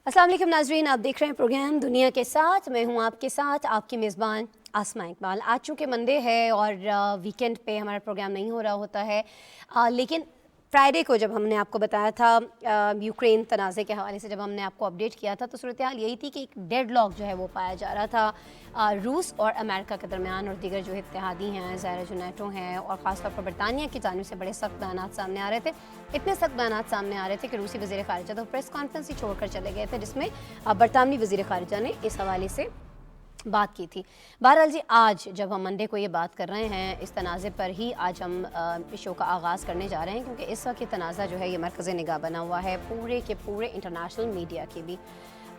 अस्सलाम वालेकुम नाजरीन, आप देख रहे हैं प्रोग्राम दुनिया के साथ। मैं हूं आपके साथ आपकी मेज़बान आसमा इकबाल। आज चूँकि मंडे है और वीकेंड पे हमारा प्रोग्राम नहीं हो रहा होता है, लेकिन फ्राइडे को जब हमने आपको बताया था यूक्रेन तनाज़े के हवाले से जब हमने आपको अपडेट किया था, तो सूरत हाल यही थी कि एक डेडलॉक जो है वो पाया जा रहा था रूस और अमेरिका के दरमियान, और दीगर जो इत्तेहादी हैं, ज़ाहिर जो नेटो हैं, और ख़ासतौर पर बरतानिया की जानिब से बड़े सख्त बयानात सामने आ रहे थे। इतने सख्त बयानात सामने आ रहे थे कि रूसी वज़ीर ख़ारिजा तो प्रेस कॉन्फ्रेंस ही छोड़कर चले गए थे, जिसमें बरतानवी वज़ीर ख़ारिजा ने इस हवाले से बात की थी। बहरहाल जी, आज जब हम मंडे को ये बात कर रहे हैं इस तनाज़े पर ही आज हम इस शो का आगाज़ करने जा रहे हैं, क्योंकि इस वक्त ये तनाज़ा जो है ये मरकज़ निगाह बना हुआ है पूरे के पूरे इंटरनेशनल मीडिया की भी।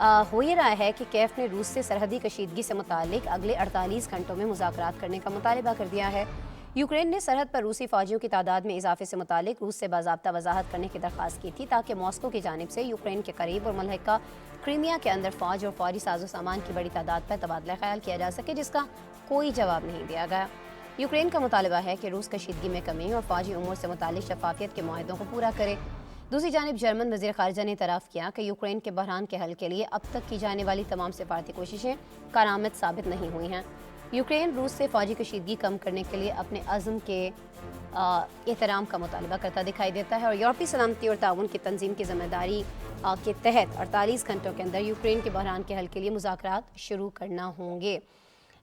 हो ये रहा है कि कैफ ने रूस से सरहदी कशीदगी से मुतालिक अगले 48 घंटों में मुज़ाकरात करने का मुतालबा कर दिया है। यूक्रेन ने सरहद पर रूसी फ़ौजियों की तादाद में इजाफे से मुतालिक रूस से बाज़ाब्ता वजाहत करने की दरख्वास्त की थी, ताकि मॉस्को की जानिब से यूक्रेन के करीब और मुल्हिका क्रीमिया के अंदर फ़ौज और फौरी साजो सामान की बड़ी तादाद पर तबादला ख्याल किया जा सके, जिसका कोई जवाब नहीं दिया गया। यूक्रेन का मुतालबा है कि रूस कशीदगी में कमी और फौजी उमूर से मुतालिक शफाफियत के मुआहदों को पूरा करे। दूसरी जानिब जर्मन वज़ीर ख़ारिजा ने इतराफ़ किया कि यूक्रेन के बहरान के हल के लिए अब तक की जाने वाली तमाम सिफारती कोशिशें कारआमद साबित नहीं हुई हैं। यूक्रेन रूस से फ़ौजी कशीदगी कम करने के लिए अपने अज़्म के एहतराम का मुतालबा करता दिखाई देता है, और यूरोपीय सलामती और ताउन की तंजीम की ज़िम्मेदारी के तहत 48 घंटों के अंदर यूक्रेन के बहरान के हल के लिए मुज़ाकरात शुरू करना होंगे।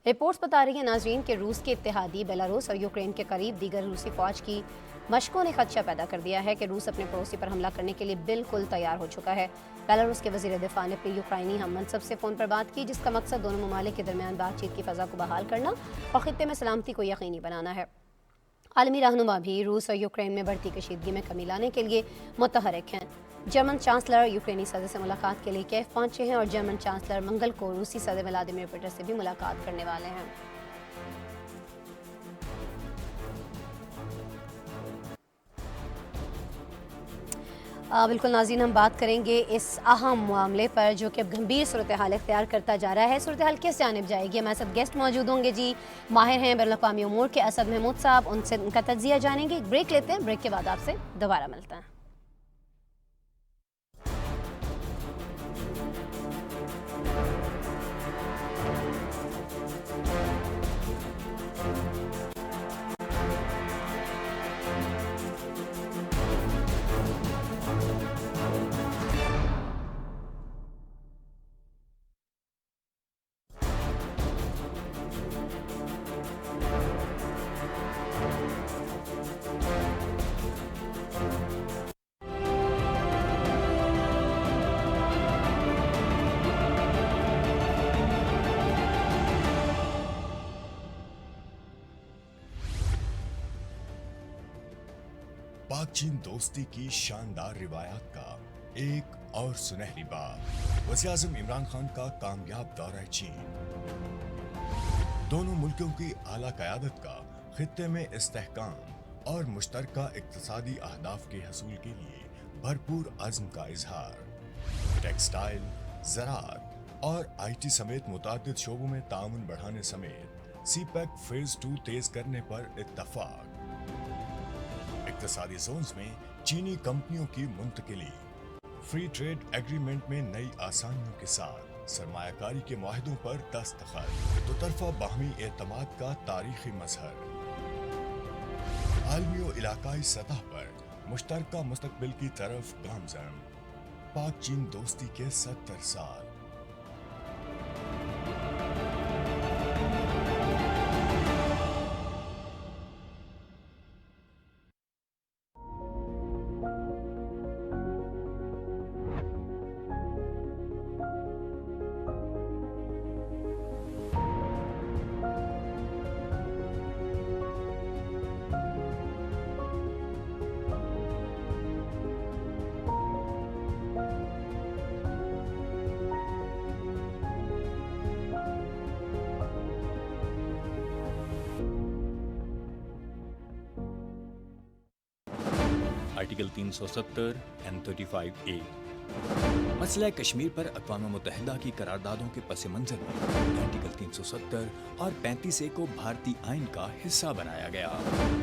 रिपोर्ट्स बता रही हैं नाजरीन कि रूस के इत्तेहादी बेलारूस और यूक्रेन के करीब दीगर रूसी फ़ौज की मशकों ने खदशा पैदा कर दिया है कि रूस अपने पड़ोसी पर हमला करने के लिए बिल्कुल तैयार हो चुका है। बेलारूस के वज़ीर दिफ़ा ने अपने यूक्राइनी हम मनसब से फ़ोन पर बात की, जिसका मकसद दोनों ममालिक के दरमियान बातचीत की फ़ज़ा को बहाल करना और ख़ित्ते में सलामती को यकीनी बनाना है। आलमी रहनुमा भी रूस और यूक्रेन में बढ़ती कशीदगी में कमी लाने के लिए मुतहरिक हैं। जर्मन चांसलर यूक्रेनी सदर से मुलाकात के लिए कैफ पहुंचे हैं, और जर्मन चांसलर मंगल को रूसी सदर व्लादिमीर पुतिन से भी मुलाकात करने वाले हैं। बिल्कुल नाज़रीन, हम बात करेंगे इस अहम मामले पर जो कि अब गंभीर सूरत हाल इख्तियार करता जा रहा है। सूरत हाल किस जानिब जाएगी? हमारे साथ गेस्ट मौजूद होंगे जी, माहिर हैं बैनुल-अक़वामी उमूर के असद महमूद साहब, उनसे उनका तज्ज़िया जानेंगे। एक ब्रेक लेते हैं, ब्रेक के बाद आपसे दोबारा मिलते हैं। पाक चीन दोस्ती की शानदार रिवायत का एक और सुनहरी बाब, वज़ीर-ए-आज़म इमरान खान का कामयाब दौरा चीन। दोनों मुल्कों की आला क़यादत का खित्ते में इस्तेहकाम और मुश्तरका इक़्तिसादी अहदाफ के हसूल के लिए भरपूर अज़्म का इजहार। टेक्सटाइल, ज़राअत और IT समेत मुताद्दिद शोबों में ताउन बढ़ाने समेत CPEC फेज़ 2 तेज करने पर इत्तफ़ाक। इक़्तिसादी जोन्स में चीनी कंपनियों की मुंतकिली, फ्री ट्रेड एग्रीमेंट में नई आसानियों के साथ सरमायाकारी के मुआहदों पर दस्तखत, दो तरफा बाहमी एतमाद का तारीखी मजहर। आलमी और इलाकाई सतह पर मुश्तरका मुस्तकबिल की तरफ गामज़न। पाक चीन दोस्ती के 70 साल। आर्टिकल 370 एंड 35A मसला कश्मीर पर अक़वाम मुत्तहिदा की करारदादों के पस मंज़र में आर्टिकल 370 और 35A को भारतीय आइन का हिस्सा बनाया गया,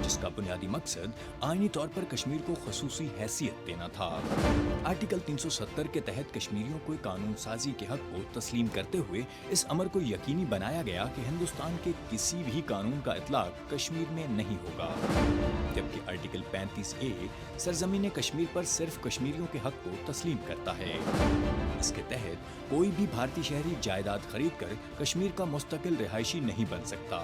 जिसका बुनियादी मकसद आइनी तौर पर कश्मीर को ख़ुसूसी हैसियत देना था। आर्टिकल 370 के तहत कश्मीरियों को कानून साजी के हक को तस्लीम करते हुए इस अमर को यकीनी बनाया गया कि हिंदुस्तान के किसी भी कानून का इतलाक कश्मीर में नहीं होगा, जबकि आर्टिकल 35A सरजमीन कश्मीर पर सिर्फ कश्मीरियों के हक को तस्लीम करता है। इसके तहत कोई भी भारतीय शहरी जायदाद खरीद कर कश्मीर का मुस्तकिल रिहायशी नहीं बन सकता।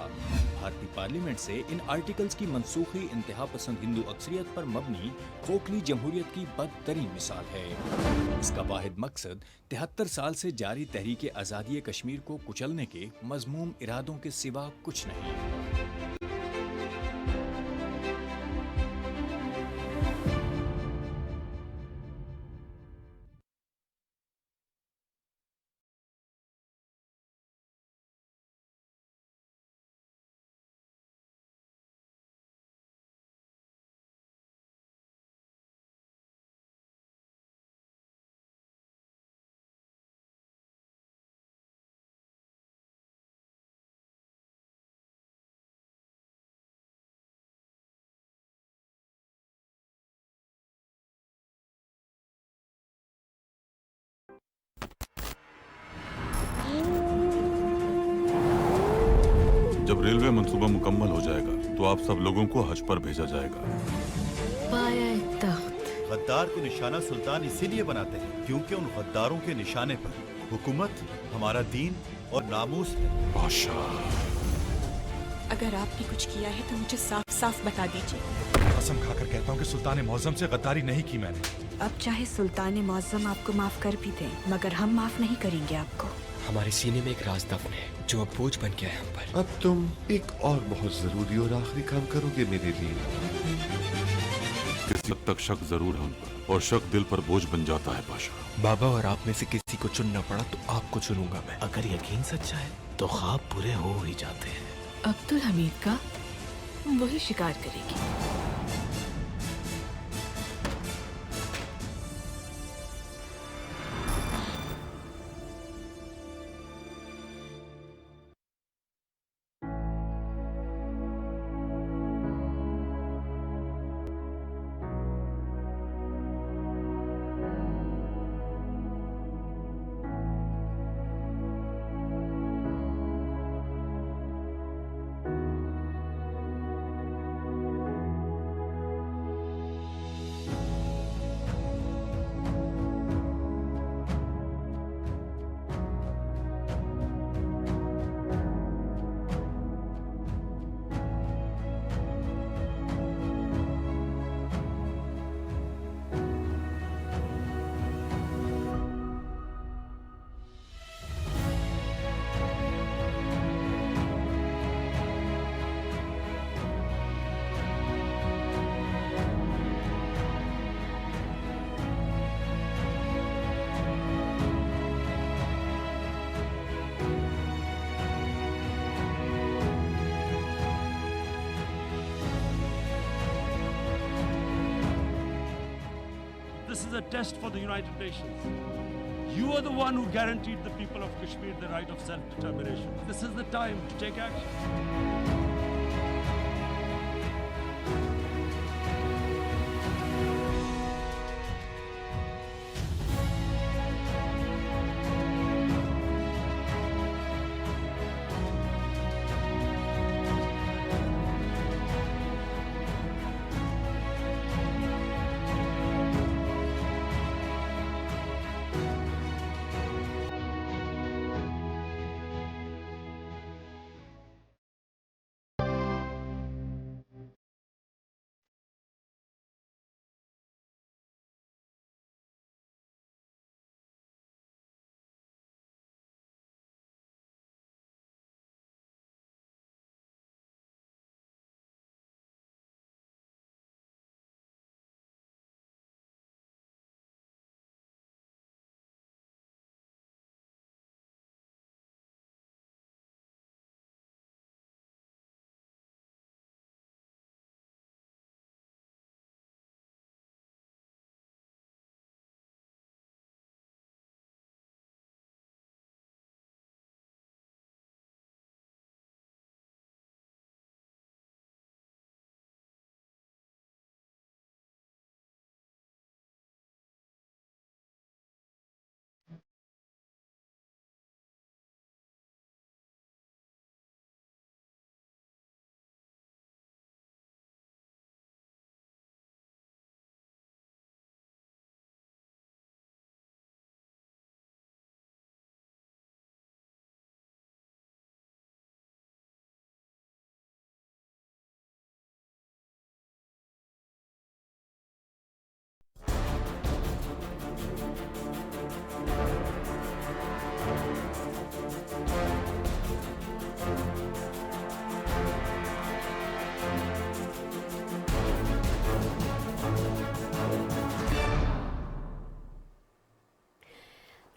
भारतीय पार्लियामेंट से इन आर्टिकल्स की मनसूखी इंतहा पसंद हिंदू अक्सरियत पर मबनी खोखली जमहूरियत की बदतरीन मिसाल है। इसका वाहिद मकसद 73 साल से जारी तहरीक आज़ादी कश्मीर को कुचलने के मज़मूम इरादों के सिवा कुछ नहीं। जब रेलवे मंसूबा मुकम्मल हो जाएगा तो आप सब लोगों को हज पर भेजा जाएगा। गद्दार को निशाना सुल्तान इसीलिए बनाते हैं क्योंकि उन गद्दारों के निशाने पर हुकूमत, हमारा दीन और नामूस है। बादशाह, अगर आपने कुछ किया है तो मुझे साफ साफ बता दीजिए। कसम खाकर कहता हूँ कि सुल्तान मौज़म से गद्दारी नहीं की मैंने। अब चाहे सुल्तान मौज़म आपको माफ कर भी दें, मगर हम माफ नहीं करेंगे आपको। हमारे सीने में एक राज दफन है जो अब बोझ बन गया है हम पर। अब तुम एक और बहुत जरूरी और आखिरी काम करोगे मेरे लिए। किसी हद तक शक जरूर है उन पर, और शक दिल पर बोझ बन जाता है बादशाह। बाबा और आप में से किसी को चुनना पड़ा तो आपको चुनूंगा मैं। अगर यकीन सच्चा है तो ख्वाब पूरे हो ही जाते हैं। अब्दुल हमीद का वही शिकार करेगी। This is a test for the United Nations. You are the one who guaranteed the people of Kashmir the right of self-determination. This is the time to take action.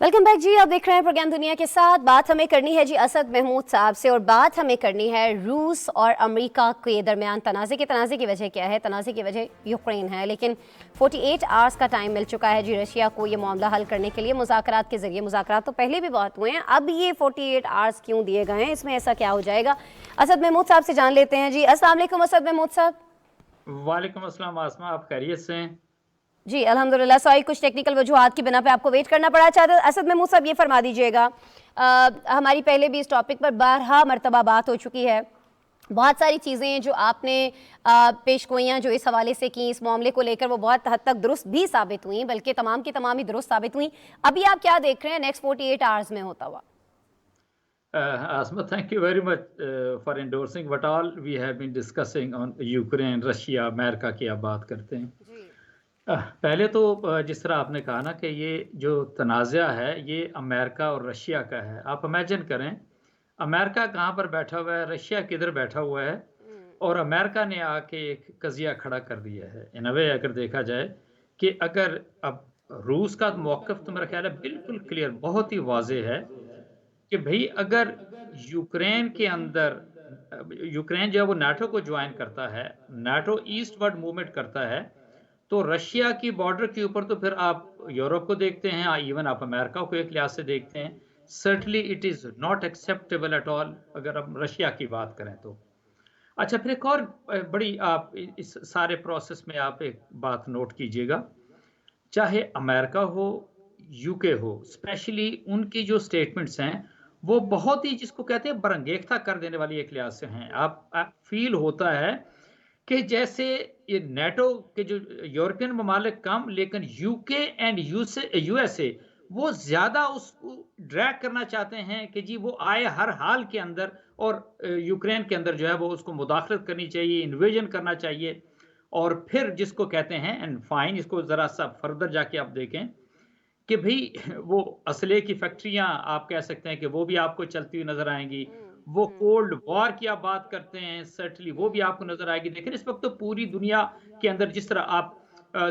Welcome back ji. आप देख रहे हैं programme दुनिया के साथ। बात हमें करनी है जी असद महमूद साहब से, और बात हमें करनी है रूस और अमेरिका के दरमियान तनाज़े की वजह क्या है? तनाज़े की वजह यूक्रेन है, लेकिन 48 आवर्स का टाइम मिल चुका है जी रशिया को ये मामला हल करने के लिए मुज़ाकरात के ज़रिए। मुज़ाकरात तो पहले भी बहुत हुए हैं, अब ये 48 आवर्स क्यों दिए गए हैं? इसमें ऐसा क्या हो जाएगा? असद महमूद साहब से जान लेते हैं जी। अस्सलाम वालेकुम असद महमूद साहब। वालेकुम अस्सलाम आसमा, आप खैरियत से हैं? जी अल्हम्दुलिल्लाह। सॉरी, कुछ टेक्निकल वजूहात की बिना पे आपको वेट करना पड़ा। अच्छा असद महमूद साहब, ये फरमा दीजिएगा, हमारी पहले भी इस टॉपिक पर 12 मरतबा बात हो चुकी है। बहुत सारी चीज़ें जो आपने पेशगोइयाँ जो इस हवाले से की इस मामले को लेकर, वो बहुत हद तक दुरुस्त भी साबित हुई, बल्कि तमाम की तमाम ही दुरुस्त साबित हुई। अभी आप क्या देख रहे हैं नेक्स्ट 48 आवर्स में होता हुआ? Asma, thank you very much for endorsing what all we have been discussing on Ukraine, Russia, America की आप बात करते हैं। पहले तो जिस तरह आपने कहा ना कि ये जो तनाज़ा है ये अमेरिका और रशिया का है। आप इमेजिन करें, अमेरिका कहाँ पर बैठा हुआ है, रशिया किधर बैठा हुआ है, और अमेरिका ने आके एक कज़िया खड़ा कर दिया है। इन अ वे अगर देखा जाए कि अगर अब रूस का मौक़िफ़ तो मेरा ख्याल है बिल्कुल क्लियर, बहुत ही वाज़ेह है कि भाई अगर यूक्रेन के अंदर यूक्रेन जो है वो नाटो को ज्वाइन करता है, नाटो ईस्टवर्ड मूवमेंट करता है, तो रशिया की बॉर्डर के ऊपर तो फिर आप यूरोप को देखते हैं, इवन आप अमेरिका को एक लिहाज से देखते हैं। Certainly it is not acceptable at all अगर हम रशिया की बात करें तो। अच्छा, फिर एक और बड़ी आप इस सारे प्रोसेस में आप एक बात नोट कीजिएगा, चाहे अमेरिका हो, यूके हो, स्पेशली उनकी जो स्टेटमेंट्स हैं वो बहुत ही, जिसको कहते हैं, बरंगेख्ता कर देने वाली एक लिहाज से हैं। आप फील होता है कि जैसे ये नेटो के जो यूरोपियन ममालिक कम, लेकिन यूके एंड यूएसए वो ज़्यादा उसको ड्रैग करना चाहते हैं कि जी वो आए हर हाल के अंदर, और यूक्रेन के अंदर जो है वो उसको मुदाखलत करनी चाहिए, इन्वेजन करना चाहिए। और फिर जिसको कहते हैं, एंड फाइन, इसको ज़रा सा फर्दर जाके आप देखें कि भाई वो असले की फैक्ट्रियाँ आप कह सकते हैं कि वो भी आपको चलती हुई नज़र आएंगी। वो कोल्ड वॉर की आप बात करते हैं, सर्टनली वो भी आपको नजर आएगी। लेकिन इस वक्त तो पूरी दुनिया के अंदर, जिस तरह आप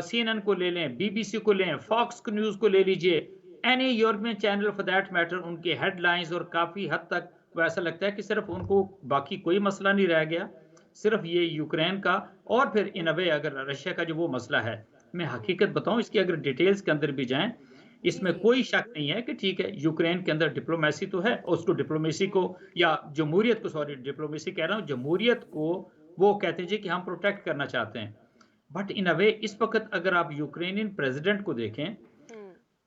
CNN को ले लें, BBC को लें, फॉक्स न्यूज़ को ले लीजिए, any European channel for that matter, उनके हेडलाइंस, और काफ़ी हद तक वो ऐसा लगता है कि सिर्फ उनको बाकी कोई मसला नहीं रह गया, सिर्फ ये यूक्रेन का। और फिर इन अ वे अगर रशिया का जो वो मसला है, मैं हकीकत बताऊँ इसकी, अगर डिटेल्स के अंदर भी जाएँ, इसमें कोई शक नहीं है कि ठीक है यूक्रेन के अंदर डिप्लोमेसी तो है, उसको डिप्लोमेसी को, या जमहूरियत को, सॉरी डिप्लोमेसी कह रहा हूँ, जमहूरियत को वो कहते हैं जी कि हम प्रोटेक्ट करना चाहते हैं। बट इन अ वे इस वक्त अगर आप यूक्रेनियन प्रेसिडेंट को देखें,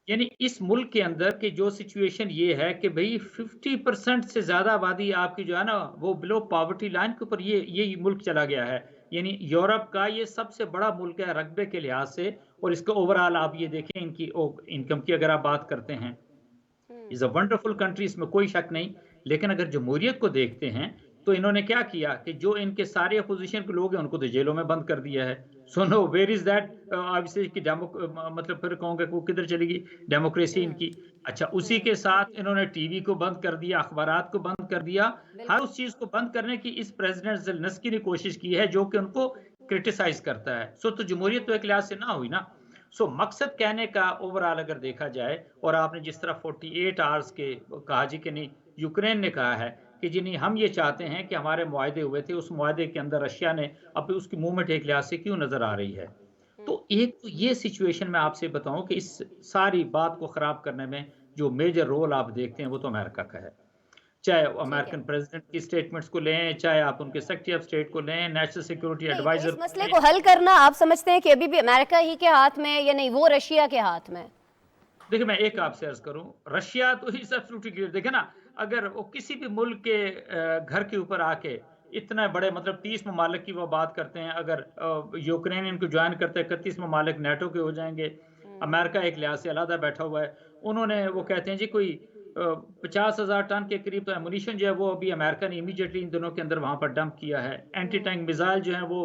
यानी इस मुल्क के अंदर की जो सिचुएशन ये है कि भाई 50% से ज़्यादा आबादी आपकी जो है ना वो बिलो पॉवर्टी लाइन के ऊपर ये मुल्क चला गया है। यानी यूरोप का ये सबसे बड़ा मुल्क है रकबे के लिहाज से, और इसका ओवरऑल आप ये देखें, इनकी इनकम की अगर आप बात करते हैं, इज़ अ वंडरफुल कंट्री, इसमें कोई शक नहीं। लेकिन अगर जमहूरियत को देखते हैं तो इन्होंने क्या किया कि जो इनके सारे अपोजिशन के लोग हैं उनको तो जेलों में बंद कर दिया है। So nowhere is that, obviously कि मतलब फिर कहूँगा कि वो किधर चलेगी डेमोक्रेसी इनकी। अच्छा, उसी के साथ इन्होंने टीवी को बंद कर दिया, अखबारात को बंद कर दिया, हर उस चीज़ को बंद करने की इस प्रेसिडेंट ज़ेलेंस्की ने कोशिश की है जो कि उनको क्रिटिसाइज करता है। सो तो जमहूरियत तो एक लिहाज से ना हुई ना। सो मकसद कहने का ओवरऑल अगर देखा जाए, और आपने जिस तरह 48 आवर्स के कहा जी कि नहीं, यूक्रेन ने कहा है कि जी नहीं, हम ये चाहते हैं कि हमारे मुआहदे हुए थे, उस मुआहदे के अंदर रशिया ने अब उसकी मूवमेंट एक लिहाज से क्यों नज़र आ रही है। तो एक तो ये सिचुएशन में आपसे बताऊं कि इस सारी बात को ख़राब करने में जो मेजर रोल आप देखते हैं वो तो अमेरिका का है। चाहे अमेरिकन प्रेसिडेंट की स्टेटमेंट्स को लें, चाहे आप उनके सेक्रेटरी ऑफ स्टेट को लें, नेशनल सिक्योरिटी एडवाइजर। इस मसले को हल करना आप समझते हैं कि अभी भी अमेरिका ही के हाथ में, या नहीं वो रशिया के हाथ में? देखिए, मैं एक आपसे अर्ज करूं, रशिया तो ही एब्सोल्युटली क्लियर। देखे ना, अगर वो किसी भी मुल्क के घर के ऊपर आके इतना बड़े, मतलब 30 ममालिक की वो बात करते हैं, अगर यूक्रेन इनको ज्वाइन करते हैं 31 ममालिक नेटो के हो जाएंगे। अमेरिका एक लिहाज से अलहदा बैठा हुआ है। उन्होंने वो कहते हैं जी कोई 50,000 टन के करीब एमुनिशन जो है वो अभी अमेरिका ने इमीडिएटली इन दिनों के अंदर वहाँ पर डंप किया है। एंटी टैंक मिसाइल जो है वो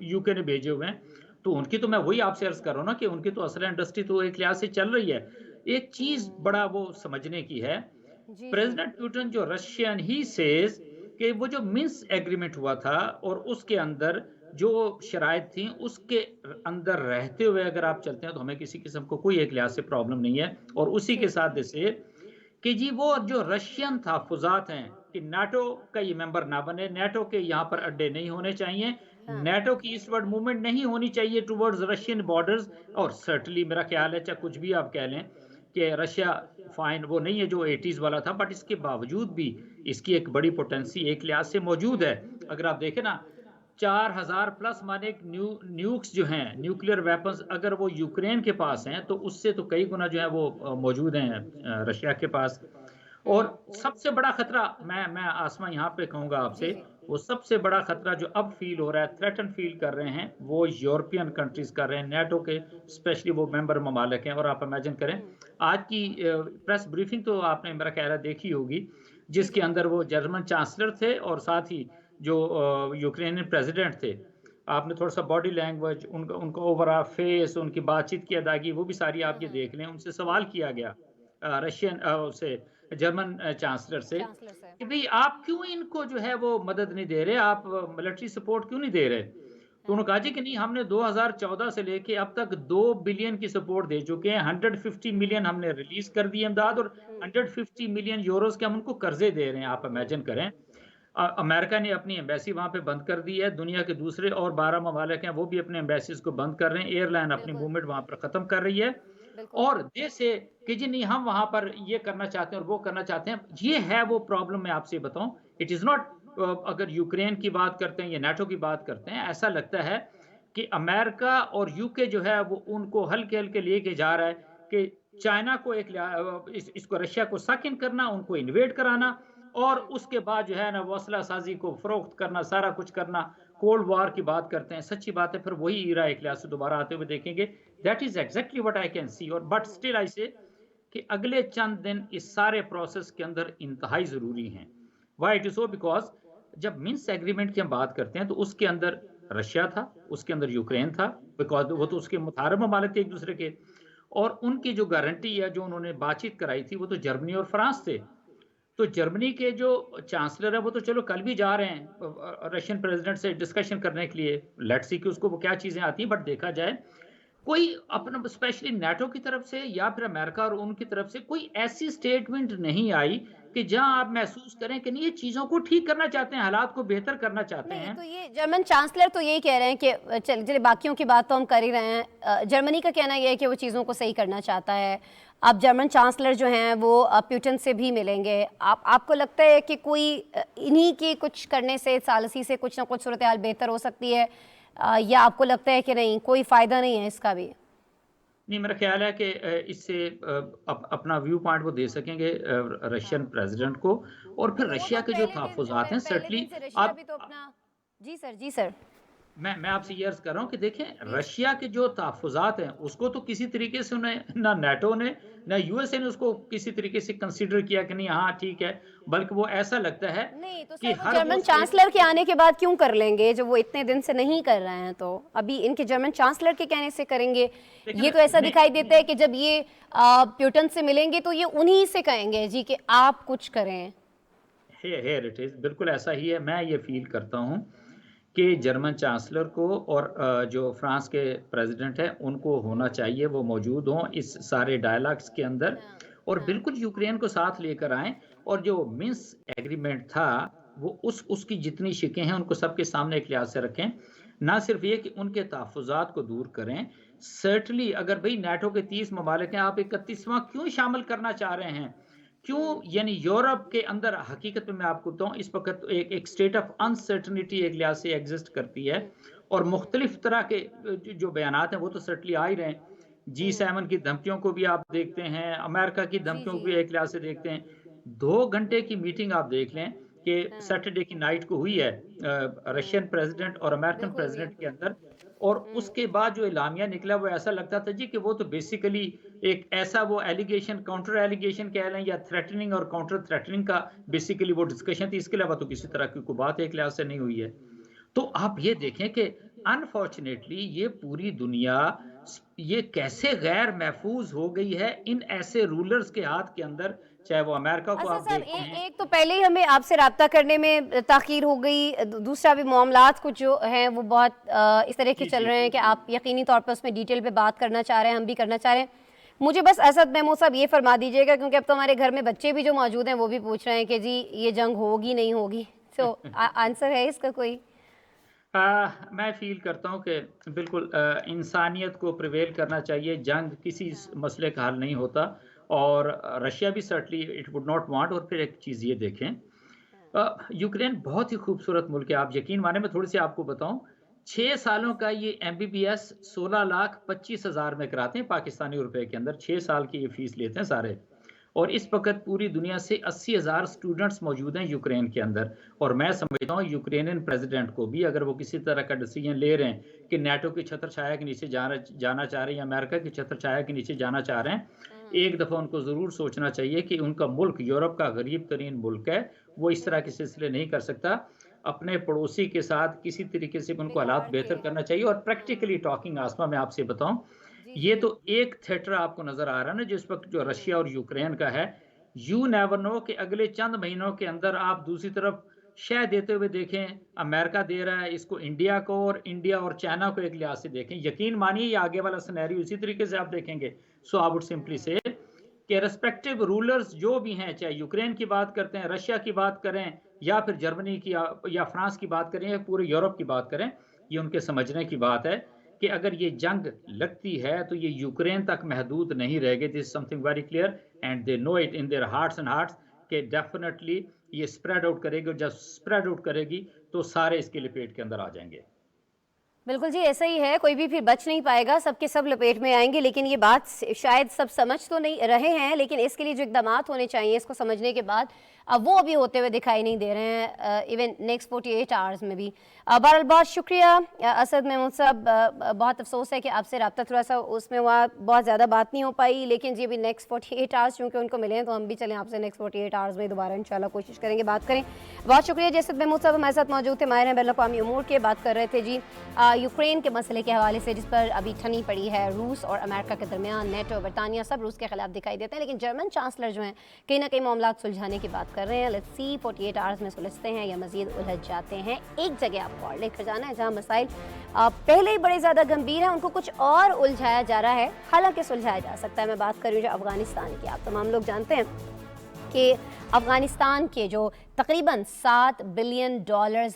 यूके ने भेजे हुए हैं। तो उनकी तो मैं वही आपसे अर्ज कर रहा हूँ ना कि उनकी तो असल इंडस्ट्री तो एक लिहाज से चल रही है। एक चीज बड़ा वो समझने की है, प्रेसिडेंट पुतिन जो रशियन ही सेज कि वो जो मिन्स्क एग्रीमेंट हुआ था और उसके अंदर जो शराइत थी उसके अंदर रहते हुए अगर आप चलते हैं तो हमें किसी किस्म को कोई एक लिहाज से प्रॉब्लम नहीं है। और उसी के साथ जैसे कि जी वो जो रशियन तहफ़्फ़ुज़ात हैं कि नाटो का ये मेंबर ना बने, नाटो के यहाँ पर अड्डे नहीं होने चाहिए, नाटो की ईस्टवर्ड मूवमेंट नहीं होनी चाहिए टुवर्ड्स रशियन बॉर्डर्स। और सर्टनली मेरा ख्याल है चाहे कुछ भी आप कह लें कि रशिया फाइन वो नहीं है जो 80s वाला था, बट इसके बावजूद भी इसकी एक बड़ी पोटेंसी एक लिहाज से मौजूद है। अगर आप देखें ना 4000 प्लस माने न्यूक्स जो हैं, न्यूक्लियर वेपन्स अगर वो यूक्रेन के पास हैं तो उससे तो कई गुना जो है वो मौजूद हैं रशिया के पास। और सबसे बड़ा खतरा मैं आसमा यहाँ पे कहूँगा आपसे, वो सबसे बड़ा खतरा जो अब फील हो रहा है, थ्रेटन फील कर रहे हैं, वो यूरोपियन कंट्रीज कर रहे हैं, नेटो के स्पेशली वो मेंबर ममालिक हैं। और आप इमेजिन करें आज की प्रेस ब्रीफिंग तो आपने मेरा ख्याल है देखी होगी, जिसके अंदर वो जर्मन चांसलर थे और साथ ही जो यूक्रेनियन प्रेसिडेंट थे। आपने थोड़ा सा बॉडी लैंग्वेज उनका ओवरऑल फेस, उनकी बातचीत की अदायगी वो भी सारी आप ये देख लें। उनसे सवाल किया गया रशियन से जर्मन चांसलर से कि भाई आप क्यों इनको जो है वो मदद नहीं दे रहे, आप मिलिट्री सपोर्ट क्यों नहीं दे रहे। तो उन्होंने कहा जी कि नहीं, हमने 2014 से लेके अब तक 2 बिलियन की सपोर्ट दे चुके हैं, 150 मिलियन हमने रिलीज कर दी इमदाद और 150 मिलियन यूरोस के हम उनको कर्जे दे रहे हैं। आप इमेजिन करें अमेरिका ने अपनी एम्बेसी वहां पे बंद कर दी है, दुनिया के दूसरे और 12 ममालिक हैं वो भी अपने एम्बेसीज को बंद कर रहे हैं, एयरलाइन अपनी मूवमेंट वहां पर खत्म कर रही है और देश से कि जी नहीं हम वहां पर ये करना चाहते हैं और वो करना चाहते हैं। ये है वो प्रॉब्लम, मैं आपसे बताऊं, इट इज नॉट अगर यूक्रेन की बात करते हैं या नाटो की बात करते हैं, ऐसा लगता है कि अमेरिका और यूके जो है वो उनको हल्के हल्के लेके जा रहा है कि चाइना को इसको रशिया को सक इन करना, उनको इन्वेड कराना और उसके बाद जो है ना वसला साजी को फरोख्त करना, सारा कुछ करना, कोल्ड वॉर की बात करते हैं। सच्ची बात है, फिर वही ईरा एक लिहाज से दोबारा आते हुए देखेंगे। That is exactly what I can see. और बट स्टिल आई से कि अगले चंद दिन इस सारे प्रोसेस के अंदर इंतहाई जरूरी हैं। Why it is so, because जब मिन्स एग्रीमेंट की हम बात करते हैं तो उसके अंदर रशिया था, उसके अंदर यूक्रेन था, बिकॉज वो तो उसके मुतारब ममालिक थे एक दूसरे के, और उनकी जो गारंटी है जो उन्होंने बातचीत कराई थी वो तो जर्मनी और फ्रांस थे। तो जर्मनी के जो चांसलर है वो तो चलो कल भी जा रहे हैं रशियन प्रेसिडेंट से डिस्कशन करने के लिए, लेट्स सी कि उसको वो क्या चीजें आती हैं। बट देखा जाए कोई अपना स्पेशली नाटो की तरफ से या फिर अमेरिका और उनकी तरफ से कोई ऐसी स्टेटमेंट नहीं आई कि जहां आप महसूस करें कि नहीं ये चीजों को ठीक करना चाहते हैं, हालात को बेहतर करना चाहते हैं। तो ये जर्मन चांसलर तो यही कह रहे हैं कि चलिए बाकियों की बात तो हम कर ही रहे हैं, जर्मनी का कहना यह है कि वो चीज़ों को सही करना चाहता है। अब जर्मन चांसलर जो हैं वो प्यूटन से भी मिलेंगे। आपको लगता है कि कोई इन्हीं के कुछ करने से, सालसी से कुछ ना कुछ सूरत हाल बेहतर हो सकती है, या आपको लगता है कि नहीं कोई फ़ायदा नहीं है इसका भी? नहीं, मेरा ख्याल है कि इससे अपना व्यू पॉइंट वो दे सकेंगे रशियन प्रेसिडेंट को। और फिर रशिया के जो तहफ़्फ़ुज़ात हैं सर्टनली आप जी सर मैं आपसे ये अर्ज कर रहा हूँ कि देखें रशिया के जो तहफ़्फ़ुज़ात हैं उसको तो किसी तरीके से उन्हें ना नाटो ने ना यूएसए ने उसको किसी तरीके से कंसीडर किया कि नहीं हाँ ठीक है, बल्कि वो ऐसा लगता है नहीं तो कि सर जर्मन चांसलर के आने के बाद क्यों कर लेंगे जब वो इतने दिन से नहीं कर रहे हैं, तो अभी इनके जर्मन चांसलर के कहने से करेंगे। ये तो ऐसा दिखाई देता है कि जब ये प्यूटन से मिलेंगे तो ये उन्हीं से कहेंगे जी कि आप कुछ करें। हियर इट इज, बिल्कुल ऐसा ही है। मैं ये फील करता हूँ कि जर्मन चांसलर को और जो फ्रांस के प्रेसिडेंट हैं उनको होना चाहिए, वो मौजूद हों इस सारे डायलॉग्स के अंदर और बिल्कुल यूक्रेन को साथ लेकर आएं। और जो मिन्स्क एग्रीमेंट था वो उसकी जितनी शिकें हैं उनको सबके सामने एक लिहाज से रखें, ना सिर्फ ये कि उनके तहफ़्फ़ुज़ात को दूर करें। सर्टनली अगर भाई नाटो के 30 ममालिक हैं, आप 31वां क्यों शामिल करना चाह रहे हैं, क्यों? यानी यूरोप के अंदर हकीकत में मैं आपको बताऊं इस वक्त एक स्टेट ऑफ अनसर्टनिटी एक लिहाज से एग्जिस्ट करती है और मुख्तलिफ तरह के जो बयानात हैं वो तो सर्टनली आ ही रहे हैं। G7 की धमकियों को भी आप देखते हैं, अमेरिका की धमकियों को भी एक लिहाज से देखते हैं। 2 घंटे की मीटिंग आप देख लें कि सैटरडे की नाइट को हुई है रशियन प्रेसिडेंट और अमेरिकन प्रेसिडेंट के अंदर, और उसके बाद जो एलामिया निकला वो ऐसा लगता था जी कि वो तो बेसिकली एक ऐसा वो एलिगेशन काउंटर एलिगेशन कह लें या थ्रेटनिंग और काउंटर थ्रेटनिंग का बेसिकली वो डिस्कशन थी। इसके अलावा तो किसी तरह की कोई बात एक लिहाज से नहीं हुई है। तो आप ये देखें कि अनफॉर्चुनेटली ये पूरी दुनिया ये कैसे गैर महफूज हो गई है इन ऐसे रूलर्स के हाथ के अंदर चाहे वो अमेरिका को अच्छा आप साहब, देखते हैं। एक तो पहले ही हमें आपसे रब्ता करने में ताखीर हो गई, दूसरा भी मामलात कुछ जो हैं वो बहुत इस तरह के चल रहे हैं कि आप यकीनी तौर पर उसमें डिटेल पे बात करना चाह रहे हैं, हम भी करना चाह रहे हैं। मुझे बस असद महमूद साहब ये फरमा दीजिएगा, क्योंकि अब तो हमारे घर में बच्चे भी जो मौजूद हैं वो भी पूछ रहे हैं कि जी ये जंग होगी नहीं होगी, तो आंसर है इसका कोई? मैं फील करता हूँ कि बिल्कुल इंसानियत को प्रिवेल करना चाहिए। जंग किसी मसले का हल नहीं होता, और रशिया भी certainly it would not want. और फिर एक चीज़ ये देखें, यूक्रेन बहुत ही खूबसूरत मुल्क है, आप यकीन माने। मैं थोड़ी सी आपको बताऊं, 6 सालों का ये MBBS 16,25,000 में कराते हैं पाकिस्तानी रुपए के अंदर। 6 साल की ये फीस लेते हैं सारे। और इस वक्त पूरी दुनिया से 80,000 स्टूडेंट्स मौजूद हैं यूक्रेन के अंदर। और मैं समझता हूँ यूक्रेनियन प्रेसिडेंट को भी, अगर वो किसी तरह का डिसीजन ले रहे हैं कि नाटो की छत्र छाया के नीचे जाना चाह रहे हैं या अमेरिका की छत्र छाया के नीचे जाना चाह रहे हैं, एक दफ़ा उनको ज़रूर सोचना चाहिए कि उनका मुल्क यूरोप का गरीब तरीन मुल्क है, वो इस तरह के सिलसिले नहीं कर सकता। अपने पड़ोसी के साथ किसी तरीके से उनको हालात बेहतर करना चाहिए। और प्रैक्टिकली टॉकिंग, आसमा मैं आपसे बताऊं, ये तो एक थिएटर आपको नजर आ रहा है ना जिस वक्त जो रशिया और यूक्रेन का है। यू नेवर नो कि अगले चंद महीनों के अंदर आप दूसरी तरफ शय देते हुए देखें, अमेरिका दे रहा है इसको इंडिया को, और इंडिया और चाइना को एक लिहाज से देखें। यकीन मानिए ये आगे वाला सिनेरियो इसी तरीके से आप देखेंगे। सो आई वुड सिंपली से कि रेस्पेक्टिव रूलर्स जो भी हैं, चाहे यूक्रेन की बात करते हैं, रशिया की बात करें, या फिर जर्मनी की या फ्रांस की बात करें, या पूरे यूरोप की बात करें, ये उनके समझने की बात है कि अगर ये जंग लगती है तो ये यूक्रेन तक महदूद नहीं रहेगी। This something very clear and they know it in their hearts and hearts कि डेफिनेटली ये स्प्रेड आउट करेगी, और जब स्प्रेड आउट करेगी तो सारे इसके लपेट के अंदर आ जाएंगे। बिल्कुल जी, ऐसा ही है, कोई भी फिर बच नहीं पाएगा, सबके सब लपेट में आएंगे। लेकिन ये बात शायद सब समझ तो नहीं रहे हैं, लेकिन इसके लिए जो इकदाम होने चाहिए इसको समझने के बाद अब वो अभी होते हुए दिखाई नहीं दे रहे हैं, इवन नेक्स्ट 48 आवर्स में भी। बहरहाल बहुत शुक्रिया असद महमूद साहब, बहुत अफसोस है कि आपसे रब्ता थोड़ा सा उसमें हुआ, बहुत ज़्यादा बात नहीं हो पाई, लेकिन जी अभी नेक्स्ट 48 आवर्स चूँकि उनको मिले हैं तो हम भी चलें आपसे नेक्स्ट 48 आवर्स में दोबारा इंशाल्लाह कोशिश करेंगे बात करें। बहुत शुक्रिया जी। असद महमूद साहब हमारे साथ मौजूद थे, माहिर हैं बैनुल अक़वामी उमूर के, बात कर रहे थे जी यूक्रेन के मसले के हवाले से, जिस पर अभी ठनी पड़ी है रूस और अमेरिका के दरमियान। नेटो, बरतानिया सब रूस के खिलाफ दिखाई देते हैं, लेकिन जर्मन चांसलर जो हैं कहीं ना कहीं मामला सुलझाने की बात कर रहे हैं। लेट्स सी 48 आवर्स में सुलझते हैं या मजीद उलझ जाते हैं। एक जगह आपको और लेकर जाना है जहाँ मसाइल पहले ही बड़े ज़्यादा गंभीर हैं, उनको कुछ और उलझाया जा रहा है, हालांकि सुलझाया जा सकता है। मैं बात कर रही हूँ जो अफगानिस्तान की। आप तमाम लोग जानते हैं कि अफ़गानिस्तान के जो तकरीबन $7 बिलियन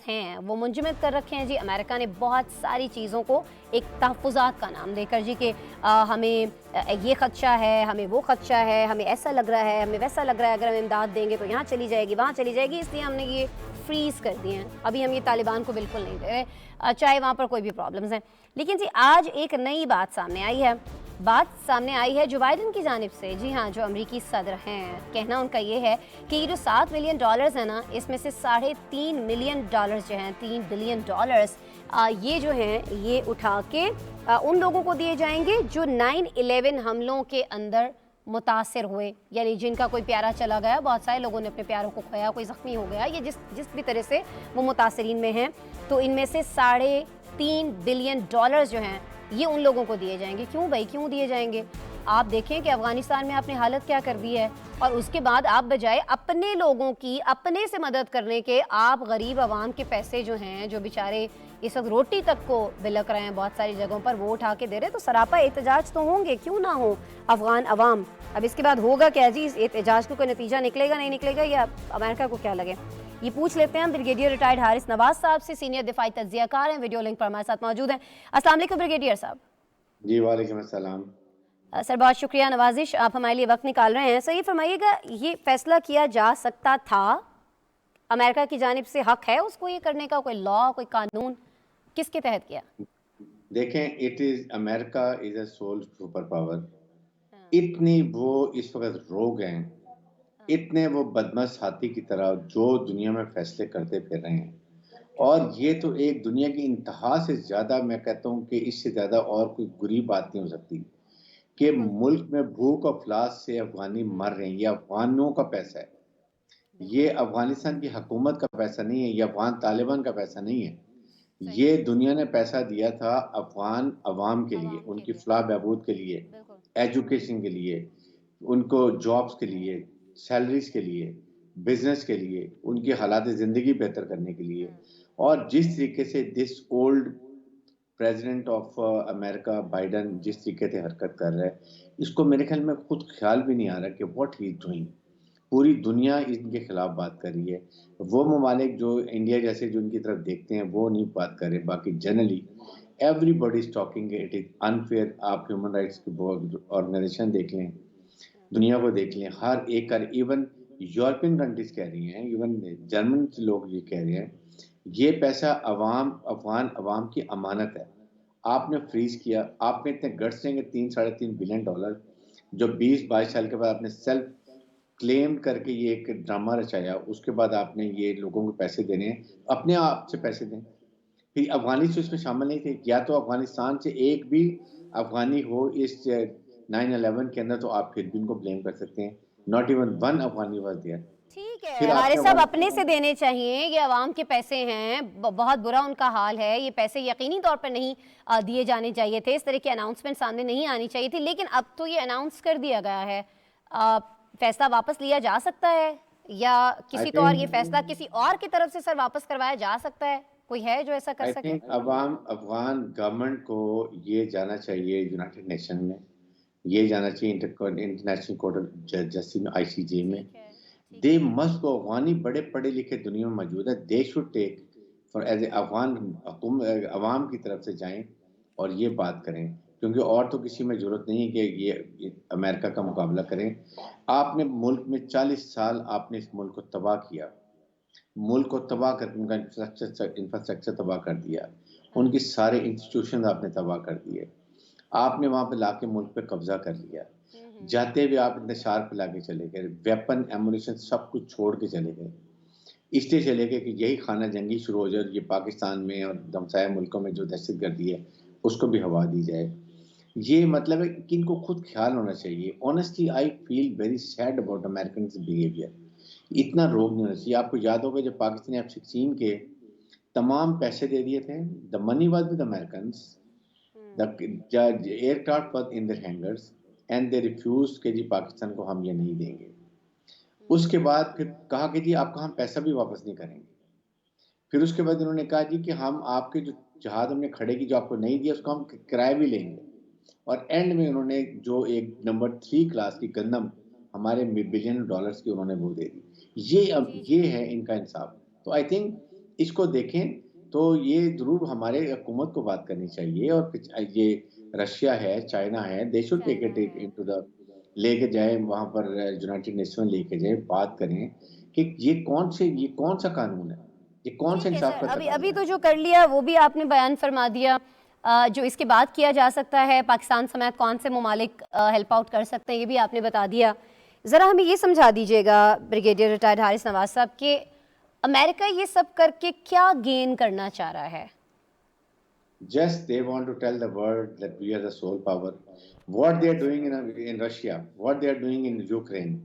हैं वो मुंजमद कर रखे हैं जी अमेरिका ने बहुत सारी चीज़ों को एक तहफ़्फ़ुज़ात का नाम देकर जी कि हमें ये ख़दशा है, हमें वो ख़दशा है, हमें ऐसा लग रहा है, हमें वैसा लग रहा है, अगर हम इमदाद देंगे तो यहाँ चली जाएगी, वहाँ चली जाएगी, इसलिए हमने ये फ्रीज़ कर दिए हैं। अभी हम ये तालिबान को बिल्कुल नहीं दे रहे, चाहे वहाँ पर कोई भी प्रॉब्लम्स हैं। लेकिन जी आज एक नई बात सामने आई है जो बाइडन की जानिब से, जी हाँ, जो अमरीकी सदर हैं, कहना उनका ये है कि ये जो $7 बिलियन है ना, इसमें से $3.5 मिलियन जो हैं, $3 बिलियन ये जो हैं ये उठा के उन लोगों को दिए जाएंगे जो 9/11 हमलों के अंदर मुतासिर हुए, यानी जिनका कोई प्यारा चला गया, बहुत सारे लोगों ने अपने प्यारों को खोया, कोई ज़ख्मी हो गया, ये जिस भी तरह से वो मुतासरीन में हैं, तो इनमें से $3.5 बिलियन जो हैं ये उन लोगों को दिए जाएंगे। क्यों भाई, क्यों दिए जाएंगे? आप देखें कि अफ़गानिस्तान में आपने हालत क्या कर दी है, और उसके बाद आप बजाय अपने लोगों की अपने से मदद करने के, आप गरीब आवाम के पैसे जो हैं, जो बेचारे इस वक्त रोटी तक को बिलक रहे हैं बहुत सारी जगहों पर, वो उठा के दे रहे। तो सरापा एहतजाज तो होंगे, क्यों ना हो अफ़गान अवाम। अब इसके बाद होगा क्या जी, इस एहतजाज को कोई नतीजा निकलेगा नहीं निकलेगा, या अमेरिका को क्या लगे, ये पूछ लेते हैं हम ब्रिगेडियर रिटायर्ड हारिस नवाज साहब से, सीनियर दिफाई तज्जियाकार हैं, वीडियो लिंक पर हमारे साथ मौजूद हैं। अस्सलाम वालेकुम ब्रिगेडियर साहब। जी वालेकुम अस्सलाम। सर बहुत शुक्रिया, नवाजिश आप हमारे लिए वक्त निकाल रहे हैं। सर ये फरमाइएगा, ये फैसला किया जा सकता था, अमेरिका की जानिब से हक है उसको ये करने का, कोई लॉ, कोई कानून किसके तहत किया? देखें, it is America is a sole super power. इतनी वो इस वक्त रोग हैं, इतने वो बदमाश हाथी की तरह जो दुनिया में फैसले करते फिर रहे हैं, और ये तो एक दुनिया की इंतहा से ज़्यादा, मैं कहता हूँ कि इससे ज़्यादा और कोई बुरी बात नहीं हो सकती कि मुल्क में भूख और अफलास से अफगानी मर रहे हैं। ये अफगानों का पैसा है, ये अफगानिस्तान की हुकूमत का पैसा नहीं है, ये अफगान तालिबान का पैसा नहीं है। ये दुनिया ने पैसा दिया था अफगान अवाम के लिए, उनकी फलाह बहबूद के लिए, एजुकेशन के लिए, उनको जॉब्स के लिए, सैलरीज के लिए, बिजनेस के लिए, उनकी हालात ज़िंदगी बेहतर करने के लिए। और जिस तरीके से this old president of America Biden जिस तरीके से हरकत कर रहा है, इसको मेरे ख्याल में खुद ख्याल भी नहीं आ रहा कि व्हाट ही इज डूइंग। पूरी दुनिया इनके खिलाफ बात कर रही है। वो ममालिक जो इंडिया जैसे जो उनकी तरफ देखते हैं वो नहीं बात कर रहे, बाकी generally everybody is talking it is unfair. आप ह्यूमन राइट्स की ऑर्गेनाइजेशन देख लें, दुनिया को देख लें, हर एक कर, इवन यूरोपियन कंट्रीज कह रही हैं, इवन जर्मन लोग ये कह रहे हैं ये पैसा अफगान अवाम की अमानत है, आपने फ्रीज किया। आपने इतने गट्स देंगे $3-3.5 बिलियन जो 20-22 साल के बाद आपने सेल्फ क्लेम करके ये एक ड्रामा रचाया, उसके बाद आपने ये लोगों को पैसे देने हैं, अपने आप से पैसे दें। फिर अफगानिस्तान इसमें शामिल नहीं थे, या तो अफगानिस्तान से एक भी अफगानी हो इस 9/11 के अंदर तो आप फिर भी उनको ब्लेम कर सकते हैं। Not even one Afghani was there. ठीक है, हमारे सब अपने से देने चाहिए, ये आवाम के पैसे हैं, बहुत बुरा उनका हाल है, ये पैसे यकीनी तौर पर नहीं दिए जाने चाहिए थे, इस तरह की अनाउंसमेंट सामने नहीं आनी चाहिए थी, लेकिन अब तो ये अनाउंस कर दिया गया है। फैसला वापस लिया जा सकता है या किसी को और ये फैसला किसी और की तरफ से सर वापस करवाया जा सकता है? कोई है जो ऐसा कर सके? अफगान गवर्नमेंट को ये जाना चाहिए यूनाइटेड नेशन में, ये जाना चाहिए इंटरनेशनल कोर्ट ऑफ जस्टिस में, ICJ में। दे मस्ट को, अफगानी बड़े पढ़े लिखे दुनिया में मौजूद है, they should take for as a Afghan अवाम की तरफ से जाएं और ये बात करें, क्योंकि और तो किसी में जरूरत नहीं है कि ये अमेरिका का मुकाबला करें। आपने मुल्क में 40 साल आपने इस मुल्क को तबाह किया, मुल्क को तबाह कर, उनका इंफ्रास्ट्रक्चर तबाह कर दिया, उनके सारे इंस्टीट्यूशन आपने तबाह कर दिए, आपने वहाँ पे लाके मुल्क पे कब्जा कर लिया, जाते हुए आप इतने शार्प फैला के चले गए, वेपन एमुनिशन सब कुछ छोड़ के चले गए, इसलिए चले गए कि यही खाना जंगी शुरू हो जाए, ये पाकिस्तान में और हमसाया मुल्कों में जो दहशतगर्दी है उसको भी हवा दी जाए। ये मतलब है कि इनको खुद ख्याल होना चाहिए। Honestly I feel very sad about American behaviour. इतना रोग नहीं होना चाहिए। आपको याद होगा जब पाकिस्तान F-16 के तमाम पैसे दे दिए थे, the money was with Americans, the aircraft was in their hangars and they refuse कि जी पाकिस्तान को हम ये नहीं देंगे। उसके बाद फिर कहा कि जी आपका हम पैसा भी वापस नहीं करेंगे। फिर उसके बाद उन्होंने कहा जी कि हम आपके जो जहाज हमने खड़े की जो आपको नहीं दिया उसको हम किराए भी लेंगे, और एंड में उन्होंने जो एक नंबर 3 क्लास की गंदम हमारे $1 बिलियन की उन्होंने वो दे दी। ये है इनका इंसाफ। तो आई थिंक इसको देखें तो ये जरूर हमारे हुकूमत को बात करनी चाहिए, और ये रशिया है, चाइना है, they should take it into the, लेके जाए वहाँ पर यूनाइटेड नेशन लेके जाए, बात करें कि ये कौन सा कानून है, ये कौन सा इंसाफ का। अभी तो जो कर लिया वो भी आपने बयान फरमा दिया, जो इसके बाद किया जा सकता है, पाकिस्तान समेत कौन से ममालिक हेल्प आउट कर सकते हैं ये भी आपने बता दिया। ज़रा हमें ये समझा दीजिएगा ब्रिगेडियर रिटायर्ड हारिस नवाज साहब कि अमेरिका ये सब करके क्या गेन करना चाह रहा है? Just they want to tell the world that we are the sole power. What they are doing in Russia, what they are doing in Ukraine,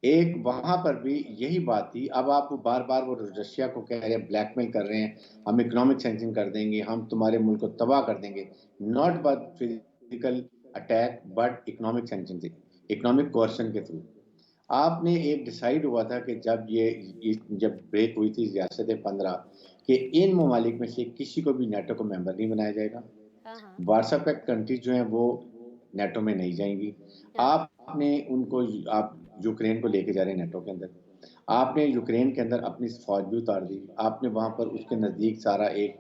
एक वहां पर भी यही बात थी। अब आप बार बार वो रशिया को कह रहे हैं, ब्लैकमेल कर रहे हैं, हम इकोनॉमिक सैंक्शन कर देंगे, हम तुम्हारे मुल्क को तबाह कर देंगे, not by physical attack but economic sanction से, इकोनॉमिक कोर्शन के थ्रू। आपने एक डिसाइड हुआ था कि जब ब्रेक हुई थी रियासत 15 कि इन ममालिक में से किसी को भी नेटो को मेंबर नहीं बनाया जाएगा, वार्सा पैक्ट कंट्रीज जो हैं वो नेटो में नहीं जाएंगी। आपने उनको, आप यूक्रेन को लेके जा रहे हैं नेटो के अंदर, आपने यूक्रेन के अंदर अपनी फौज भी उतार दी, आपने वहाँ पर उसके नज़दीक सारा एक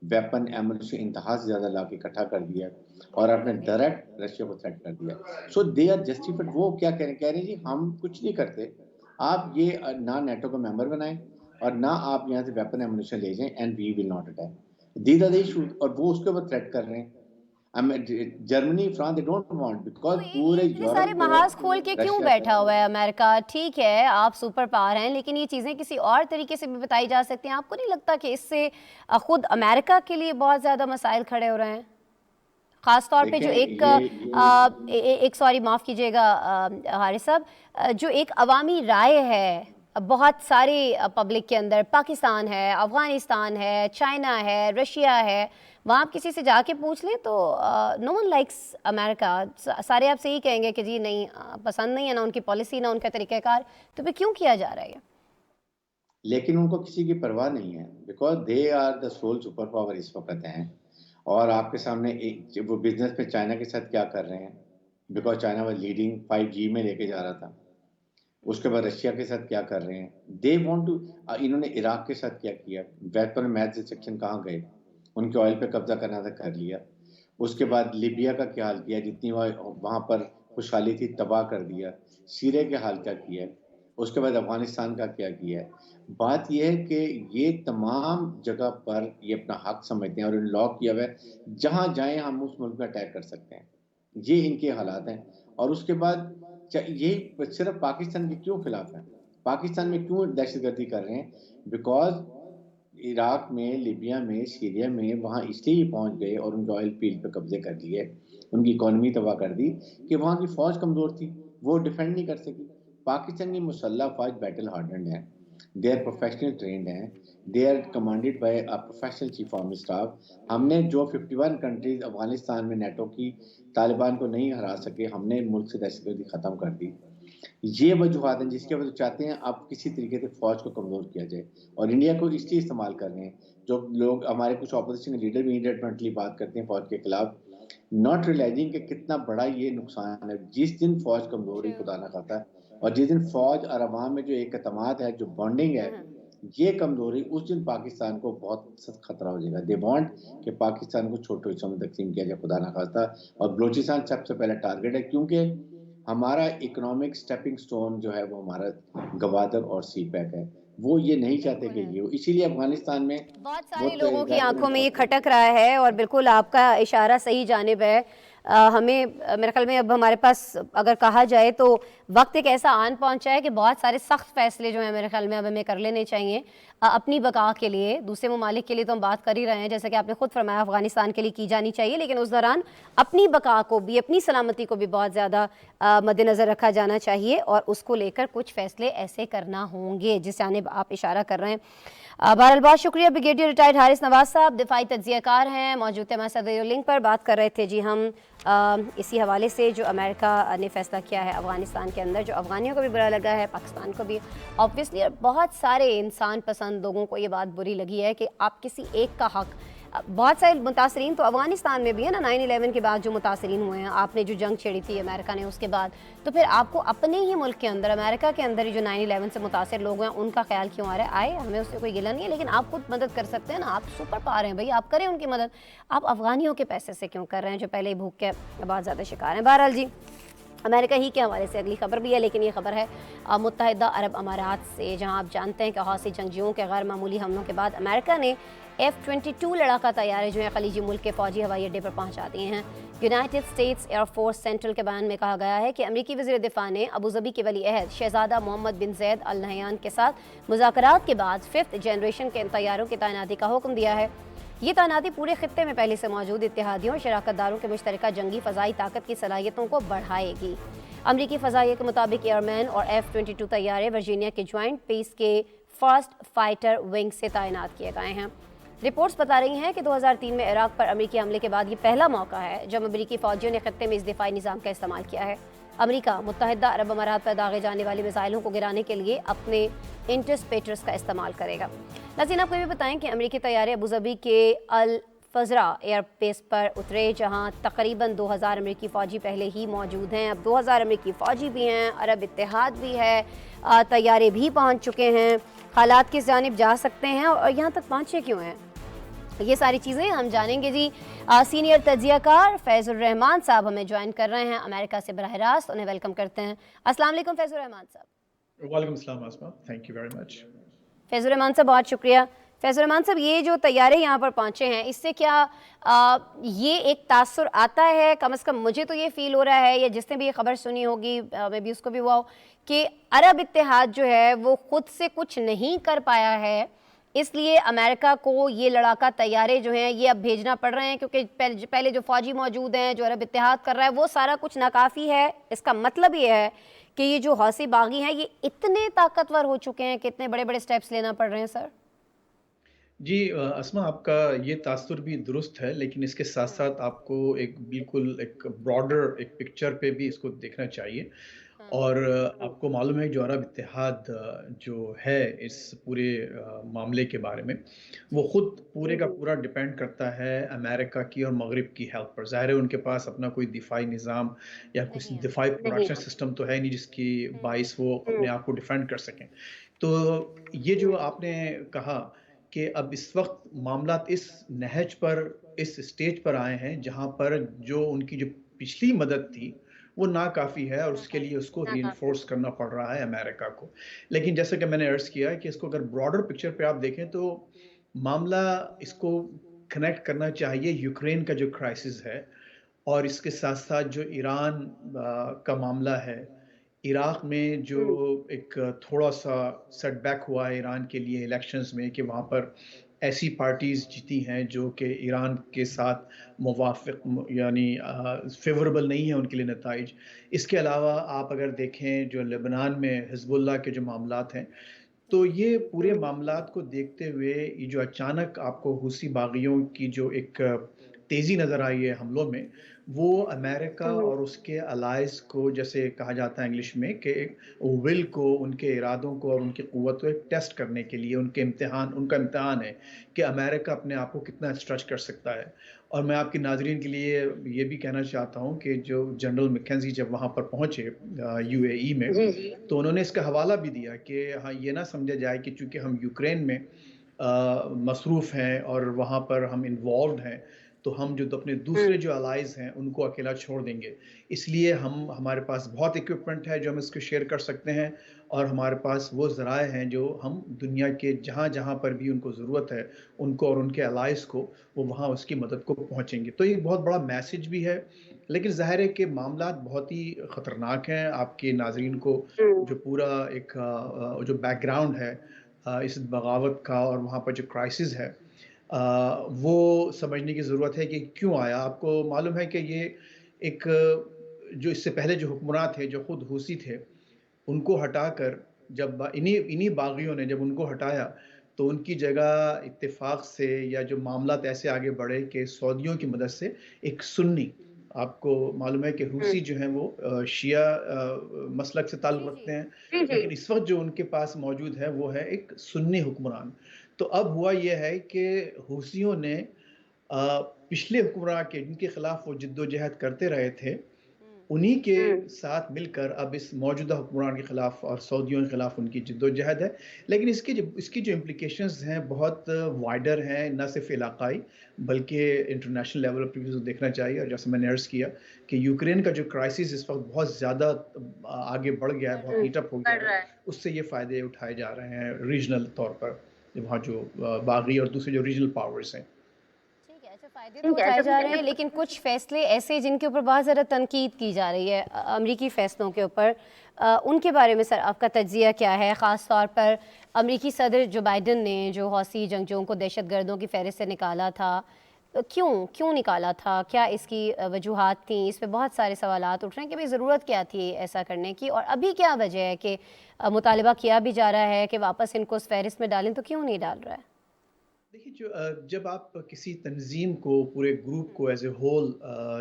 वेपन एमुनिशन इंतहा से ज़्यादा ला के इकट्ठा कर दिया, और आपने डायरेक्ट रशिया को थ्रेट कर दिया। सो दे आर जस्टिफाइड। वो क्या कह रहे हैं जी हम कुछ नहीं करते, आप ये ना नेटो का मेंबर बनाएं और ना आप यहाँ से वेपन एमुनिशन ले जाएं, and we will not attack, these are the issues. और वो उसके ऊपर थ्रेट कर रहे हैं। Germany, France, they don't want, because पूरे यूरोप सारे महाज खोल के क्यों बैठा हुआ है अमेरिका? ठीक है आप सुपर पावर हैं, लेकिन ये चीज़ें किसी और तरीके से भी बताई जा सकती हैं। आपको नहीं लगता कि इससे खुद अमेरिका के लिए बहुत ज़्यादा मसाइल खड़े हो रहे हैं? ख़ास तौर पे जो एक सॉरी माफ़ कीजिएगा हारिस साहब, जो एक अवामी राय है बहुत सारे पब्लिक के अंदर पाकिस्तान है, अफ़गानिस्तान है, चाइना है, रशिया है, वहाँ आप किसी से जाके पूछ लें तो नो वन लाइक्स अमेरिका, सारे आपसे यही कहेंगे कि जी नहीं, पसंद नहीं है, ना उनकी पॉलिसी ना उनका तरीक़ाकार, तो फिर क्यों किया जा रहा है? लेकिन उनको किसी की परवाह नहीं है, because they are the sole super power इस वक्त हैं। और आपके सामने एक वो बिजनेस पे चाइना के साथ क्या कर रहे हैं, because China was leading 5G में लेके जा रहा था। उसके बाद रशिया के साथ क्या कर रहे हैं, दे वांट टू, इन्होंने इराक के साथ क्या किया, वेपन मैथ सेक्शन कहाँ गए, उनके ऑयल पे कब्जा करना था, कर लिया। उसके बाद लीबिया का क्या हाल किया, जितनी वहाँ पर खुशहाली थी तबाह कर दिया। सीरिया के हाल क्या किया, उसके बाद अफगानिस्तान का क्या किया है। बात यह है कि ये तमाम जगह पर ये अपना हक समझते हैं और लॉ किया हुआ है, जहाँ जाएं हम उस मुल्क में अटैक कर सकते हैं। ये इनके हालात हैं। और उसके बाद ये सिर्फ पाकिस्तान के क्यों खिलाफ है, पाकिस्तान में क्यों दहशतगर्दी कर रहे हैं, बिकॉज इराक में, लिबिया में, सीरिया में वहाँ इसलिए पहुँच गए और उनके ऑयल फील्ड पे कब्जे कर लिए, उनकी इकॉनमी तबाह कर दी कि वहाँ की फ़ौज कमज़ोर थी, वो डिफेंड नहीं कर सकी। पाकिस्तान की मुसल्लह फ़ौज बैटल हार्डन्ड है, दे आर प्रोफेशनल ट्रेंड हैं, they are commanded by a professional chief army staff. हमने जो 51 कंट्रीज अफगानिस्तान में नेटो की तालिबान को नहीं हरा सके, हमने मुल्क से दहशतगर्दी ख़त्म कर दी। ये वजूहत हैं जिसके वजह चाहते हैं अब किसी तरीके से फ़ौज को कमज़ोर किया जाए, और इंडिया को इसलिए इस्तेमाल कर रहे हैं। जो लोग हमारे कुछ अपोजिशन लीडर भी इनडेफिनेटली बात करते हैं फ़ौज के खिलाफ, नॉट रियलाइजिंग कि कितना बड़ा ये नुकसान है। जिस दिन फ़ौज कमज़ोर हुई, खुदा ना खाता, और जिस दिन फ़ौज और अवाम में जो एक एतमाद है, जो बॉन्डिंग है, ये कमज़ोरी, उस दिन पाकिस्तान को बहुत सख्त खतरा हो जाएगा। दे वांट कि पाकिस्तान को छोटे हिस्सों में तकसीम किया जाए, खुदा ना खास्ता। और बलूचिस्तान सबसे पहले टारगेट है, क्योंकि हमारा इकोनॉमिक स्टेपिंग स्टोन जो है वो हमारा गवादर और CPEC है। वो ये नहीं चाहते कि ये हो, इसीलिए अफगानिस्तान में बहुत सारे लोगों की आंखों में ये खटक रहा है। और बिल्कुल आपका इशारा सही जानिब है। हमें मेरे ख्याल में अब हमारे पास अगर कहा जाए तो वक्त एक ऐसा आन पहुंचा है कि बहुत सारे सख्त फैसले जो हैं मेरे ख्याल में अब हमें कर लेने चाहिए अपनी बका के लिए। दूसरे ममालिक के लिए तो हम बात कर ही रहे हैं, जैसे कि आपने खुद फरमाया अफगानिस्तान के लिए की जानी चाहिए, लेकिन उस दौरान अपनी बका को भी, अपनी सलामती को भी बहुत ज़्यादा मद्देनज़र रखा जाना चाहिए और उसको लेकर कुछ फ़ैसले ऐसे करना होंगे जिस जानिब आप इशारा कर रहे हैं। बहरहाल बहुत शुक्रिया। ब्रिगेडियर रिटायर्ड हारिस नवाज साहब दिफाई तज्ज़ियाकार हैं, मौजूद थे हमारे साथ वीडियो लिंक पर। बात कर रहे थे जी हम इसी हवाले से जो अमेरिका ने फ़ैसला किया है अफ़गानिस्तान के अंदर, जो अफ़गानियों को भी बुरा लगा है, पाकिस्तान को भी ऑब्वियसली, और बहुत सारे इंसान पसंद लोगों को ये बात बुरी लगी है कि आप किसी एक का हक, बहुत सारे मुतासरीन तो अफ़गानिस्तान में भी है ना, 9/11 के बाद जो मुतासरीन हुए हैं, आपने जो जंग छेड़ी थी अमेरिका ने उसके बाद, तो फिर आपको अपने ही मुल्क के अंदर, अमेरिका के अंदर ही जो 9/11 से मुतासर लोग हैं उनका ख्याल क्यों आ रहा है? आए, हमें उससे कोई गिला नहीं है, लेकिन आप खुद मदद कर सकते हैं ना, आप सुपर पावर हैं भाई, आप करें उनकी मदद। आप अफ़गानियों के पैसे से क्यों कर रहे हैं जो पहले ही भूख के बहुत ज़्यादा शिकार हैं? बहरहाल जी, अमेरिका ही के हवाले से अगली खबर भी है, लेकिन ये खबर है मुत्तहिदा अरब अमारात से, जहां आप जानते हैं कि हौसी जंगजुओं के गैर मामूली हमलों के बाद अमेरिका ने F-22 लड़ाका तैयारे जो है खलीजी मुल्क के फौजी हवाई अड्डे पर पहुंचा दिए हैं। यूनाइटेड स्टेट्स एयरफोर्स सेंट्रल के बयान में कहा गया है कि अमरीकी वज़ीर दिफा ने अबू ज़बी के वली अहद शहज़ादा मोहम्मद बिन ज़ैद अल नहयान के साथ मुज़ाकरात के बाद 5th जनरेशन के इन तैयारों की तैनाती का हुक्म दिया है। ये तैनाती पूरे खित्ते में पहले से मौजूद इत्तेहादियों और शराकतदारों के मुश्तरका जंगी फ़ज़ाई ताकत की सलाहियतों को बढ़ाएगी। अमरीकी फ़ज़ाइया के मुताबिक एयरमैन और F-22 तैयारे वर्जीनिया के ज्वाइंट बेस के फर्स्ट फाइटर विंग से तैनात किए गए हैं। रिपोर्ट्स बता रही हैं कि 2003 में इराक पर अमरीकी हमले के बाद ये पहला मौका है जब अमरीकी फ़ौजियों ने खित्ते में इस दिफाई निज़ाम का इस्तेमाल किया है। अमरीका मुत्तहिदा अरब अमारात पर दागे जाने वाले मिसाइलों को गिराने के लिए अपने इंटरस्पेटर्स का इस्तेमाल करेगा। नाज़रीन, आपको ये बताएं कि अमरीकी तैयारे अबू ज़बी के अल फजरा एयरबेस पर उतरे, जहां तकरीबन 2000 अमरीकी फ़ौजी पहले ही मौजूद हैं। अब 2000 अमरीकी फ़ौजी भी हैं, अरब इत्तेहाद भी है, तैयारे भी पहुंच चुके हैं। हालात किस जानिब जा सकते हैं और यहाँ तक पहुँचे क्यों हैं, ये सारी चीज़ें हम जानेंगे जी। सीनियर तज्ज़ियाकार फैज़ुर रहमान साहब हमें ज्वाइन कर रहे हैं अमेरिका से बराह रास्त, उन्हें वेलकम करते हैं। अस्सलाम वालेकुम फैज़ुर रहमान साहब। वालेकुम अस्सलाम Asma, thank you very much. Faizur Rahman sahab बहुत शुक्रिया। फैज़ुर रहमान साहब, ये जो तैयारे यहाँ पर पहुँचे हैं, इससे क्या ये एक तासुर आता है? कम से कम मुझे तो ये फ़ील हो रहा है, या जिसने भी ये खबर सुनी होगी मे भी उसको भी हुआ हो, कि अरब इत्तेहाद जो है वो ख़ुद से कुछ नहीं कर पाया है, इसलिए अमेरिका को ये लड़ाका तैयारे जो हैं ये अब भेजना पड़ रहे हैं, क्योंकि पहले जो फौजी मौजूद हैं, जो अरब इत्तेहाद कर रहा है, वो सारा कुछ नाकाफ़ी है। इसका मतलब ये है कि ये जो हौसी बागी हैं ये इतने ताकतवर हो चुके हैं कि इतने बड़े बड़े स्टेप्स लेना पड़ रहे हैं। सर जी अस्मा, आपका ये तासुर भी दुरुस्त है, लेकिन इसके साथ साथ आपको एक बिल्कुल एक ब्रॉडर एक पिक्चर पे भी इसको देखना चाहिए। और आपको मालूम है जो अरब इत्तेहाद जो है इस पूरे मामले के बारे में, वो खुद पूरे का पूरा डिपेंड करता है अमेरिका की और मगरिब की हेल्प पर। ज़ाहिर है उनके पास अपना कोई दिफाई निज़ाम या कुछ दिफाई प्रोडक्शन सिस्टम तो है नहीं जिसकी बाइस वो अपने आप को डिफेंड कर सकें। तो ये जो आपने कहा कि अब इस वक्त मामला इस नहज पर, इस स्टेज पर आए हैं जहां पर जो उनकी जो पिछली मदद थी वो नाकाफ़ी है और उसके लिए उसको रीइंफोर्स करना पड़ रहा है अमेरिका को। लेकिन जैसे कि मैंने अर्ज किया कि इसको अगर ब्रॉडर पिक्चर पे आप देखें तो मामला इसको कनेक्ट करना चाहिए यूक्रेन का जो क्राइसिस है और इसके साथ साथ जो ईरान का मामला है, इराक में जो एक थोड़ा सा सेटबैक हुआ है ईरान के लिए इलेक्शंस में कि वहाँ पर ऐसी पार्टीज़ जीती हैं जो कि ईरान के साथ मुवाफ़िक यानी फेवरेबल नहीं है उनके लिए नताइज। इसके अलावा आप अगर देखें जो लेबनान में हिज़्बुल्लाह के जो मामलात हैं, तो ये पूरे मामलात को देखते हुए ये जो अचानक आपको हुसी बागियों की जो एक तेज़ी नज़र आई है हमलों में, वो अमेरिका और उसके अलाइज को, जैसे कहा जाता है इंग्लिश में, कि विल को, उनके इरादों को और उनकी क़ुव्वत को टेस्ट करने के लिए उनका इम्तिहान है कि अमेरिका अपने आप को कितना स्ट्रेच कर सकता है। और मैं आपके नाज़रीन के लिए ये भी कहना चाहता हूँ कि जो जनरल मैकेंजी जब वहाँ पर पहुँचे यूएई में, तो उन्होंने इसका हवाला भी दिया कि हाँ, ये ना समझा जाए कि चूँकि हम यूक्रेन में मसरूफ़ हैं और वहाँ पर हम इन्वॉल्व हैं, तो हम जो अपने दूसरे जो अलाइज हैं उनको अकेला छोड़ देंगे। इसलिए हमारे पास बहुत इक्विपमेंट है जो हम इसको शेयर कर सकते हैं और हमारे पास वो ज़राए हैं जो हम दुनिया के जहाँ पर भी उनको ज़रूरत है उनको और उनके अलाइज को वो वहाँ उसकी मदद को पहुँचेंगे। तो ये बहुत बड़ा मैसेज भी है, लेकिन ज़ाहिर है कि मामला बहुत ही ख़तरनाक हैं। आपके नाज़रीन को जो पूरा एक जो बैकग्राउंड है इस बगावत का और वहाँ पर जो क्राइसिस है वो समझने की ज़रूरत है कि क्यों आया। आपको मालूम है कि ये एक जो इससे पहले जो हुक्मरान थे जो खुद हुसी थे, उनको हटाकर जब इन्हीं बागियों ने जब उनको हटाया तो उनकी जगह इत्तेफाक से या जो मामला ऐसे आगे बढ़े कि सऊदियों की मदद से एक सुन्नी, आपको मालूम है कि रूसी जो हैं वो शिया मसलक से ताल्लुक़ रखते हैं, लेकिन इस वक्त जो उनके पास मौजूद है वो है एक सुन्नी हुक्मरान। तो अब हुआ ये है कि हुसियों ने पिछले हुक्मरान के जिनके खिलाफ वो जिद्दोजहद करते रहे थे, उन्हीं के साथ मिलकर अब इस मौजूदा हुक्मरान के खिलाफ और सऊदियों के खिलाफ उनकी जिद्दोजहद है। लेकिन इसकी जो इम्प्लिकेशंस हैं बहुत वाइडर हैं, न सिर्फ इलाकाई बल्कि इंटरनेशनल लेवल पर भी देखना चाहिए। और जैसे मैंने अर्ज़ किया कि यूक्रेन का जो क्राइसिस इस वक्त बहुत ज़्यादा आगे बढ़ गया है, बहुत हीटअप हो गया है, उससे ये फ़ायदे उठाए जा रहे हैं रीजनल तौर पर वहाँ जो बागी और दूसरे जो रीजनल पावर्स हैं। फ़ायदे तो उठाए जा रहे हैं, लेकिन कुछ फ़ैसले ऐसे जिनके ऊपर बहुत ज़्यादा तनकीद की जा रही है अमरीकी फ़ैसलों के ऊपर, उनके बारे में सर आपका तज्ज़िया क्या है? ख़ास तौर पर अमरीकी सदर जो बाइडन ने जो हौसी जंगजुओं को दहशतगर्दों की फ़हरिस्त से निकाला था, क्यों निकाला था? क्या इसकी वजूहात थी? इस पे बहुत सारे सवालात उठ रहे हैं कि भाई ज़रूरत क्या थी ऐसा करने की, और अभी क्या वजह है कि मुतालबा किया भी जा रहा है कि वापस इनको उस फ़हरिस्त में डालें, तो क्यों नहीं डाल रहा है? देखिए, जब आप किसी तंजीम को, पूरे ग्रुप को एज ए होल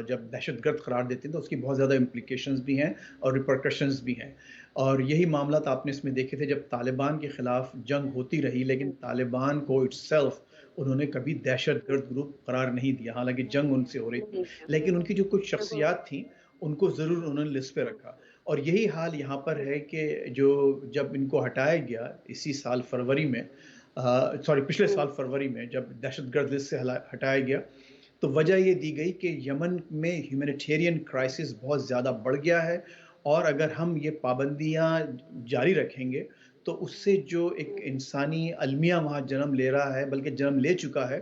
जब दहशतगर्द करार देते हैं तो उसकी बहुत ज़्यादा इम्प्लिकेशंस भी हैं और रिपरकशंस भी हैं। और यही मामला आपने इसमें देखे थे जब तालिबान के ख़िलाफ़ जंग होती रही, लेकिन तालिबान को इट्सेल्फ उन्होंने कभी दहशतगर्द ग्रुप करार नहीं दिया। हालांकि जंग उनसे हो रही थी, लेकिन उनकी जो कुछ शख्सियात थी उनको ज़रूर उन्होंने लिस्ट पे रखा। और यही हाल यहाँ पर है कि जब इनको हटाया गया इसी साल फरवरी में, पिछले साल फरवरी में जब दहशतगर्द लिस्ट से हटाया गया, तो वजह ये दी गई कि यमन में ह्यूमैनिटेरियन क्राइसिस बहुत ज़्यादा बढ़ गया है और अगर हम ये पाबंदियाँ जारी रखेंगे तो उससे जो एक इंसानी अलमिया वहाँ जन्म ले रहा है, बल्कि जन्म ले चुका है,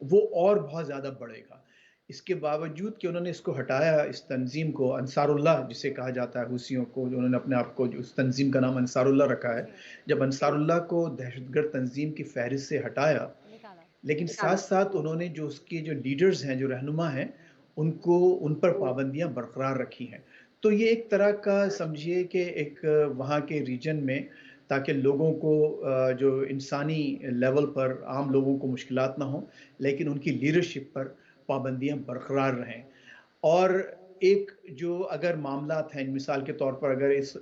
वो और बहुत ज़्यादा बढ़ेगा। इसके बावजूद कि उन्होंने इसको हटाया, इस तंजीम को, अंसारुल्लाह जिसे कहा जाता है हुसियों को, जो उन्होंने अपने आप को उस तंजीम का नाम अंसारुल्लाह रखा है, जब अंसारुल्लाह को दहशतगर्द तंजीम की फहरिस्त से हटाया, लेकिन साथ साथ उन्होंने जो उसके जो लीडर्स हैं, जो रहनुमा हैं, उनको उन पर पाबंदियां बरकरार रखी हैं। तो ये एक तरह का समझिए कि एक वहाँ के रीजन में, ताकि लोगों को जो इंसानी लेवल पर आम लोगों को मुश्किलात ना हो, लेकिन उनकी लीडरशिप पर पाबंदियां बरकरार रहें। और एक जो अगर मामलात हैं, मिसाल के तौर पर अगर इस